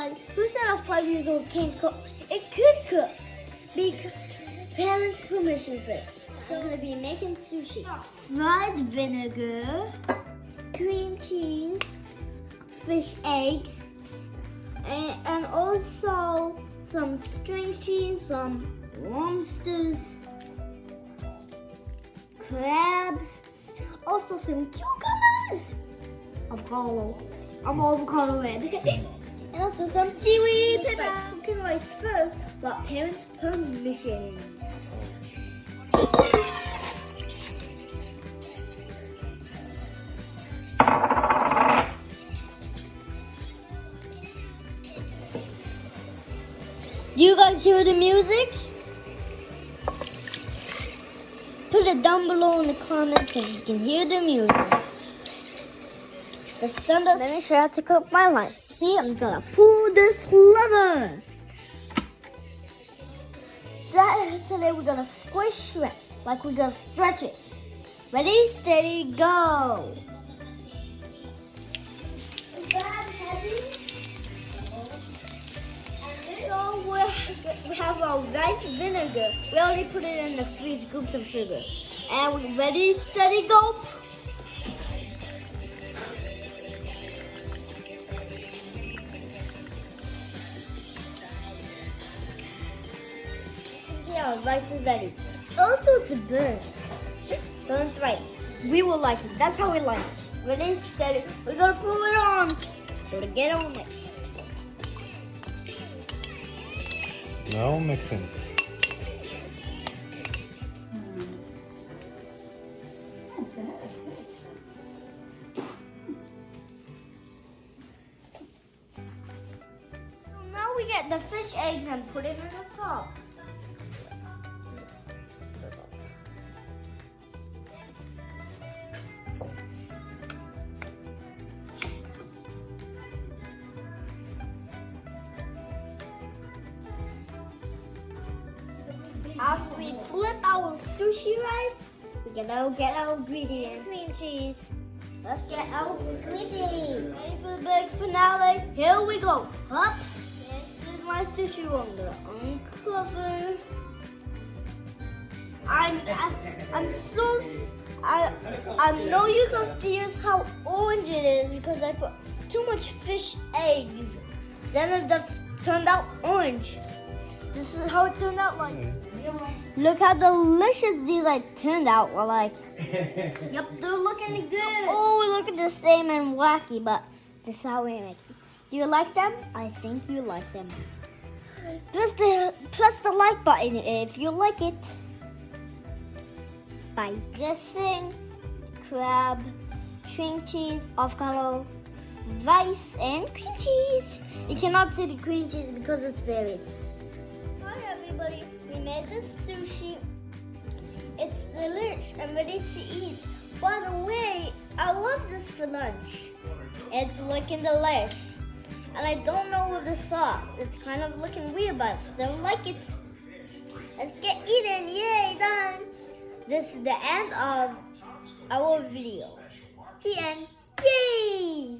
everybody. Who said a 5-year-old can't cook? It could cook because parents' permission first. So we're gonna be making sushi. Fried vinegar, cream cheese, fish eggs, and also some string cheese, some lobsters, crabs, also some cucumbers, avocado. I'm avocado red. And also some seaweed. Cooking rice first, but parents' permission. Do you guys hear the music? Put it down below in the comments if you can hear the music. Let me show you how to cook my rice. See, I'm gonna pull this lever. Today we're gonna squish shrimp, like we're gonna stretch it. Ready, steady, go. Is that heavy? So we have our rice vinegar. We already put it in the 3 scoops of sugar. And we ready, steady, go. Our rice is ready. Also, it's burnt. Burnt rice. We will like it. That's how we like it. Ready, steady. We're gonna pull it on. Gotta get on it. No mixing. So now we get the fish eggs and put it on the top. After we flip our sushi rice, we can now get our ingredients. Cream cheese. Let's get our ingredients. Ready for the big finale? Here we go. Up. This is my sushi roll. I'm gonna uncover. I know you're confused how orange it is because I put too much fish eggs. Then it just turned out orange. This is how it turned out like. Look how delicious these turned out. We're like, yep, they're looking good. Oh, we look the same and wacky, but this is how we make it. Do you like them? I think you like them. Press the like button if you like it. By guessing crab, string cheese, avocado, rice, and cream cheese. You cannot see the cream cheese because it's buried. Hi everybody, we made this sushi. It's delicious and ready to eat. By the way, I love this for lunch. It's looking delish. And I don't know with the sauce. It's kind of looking weird, but I still like it. Let's get eating, yay, done. This is the end of our video. The end, yay!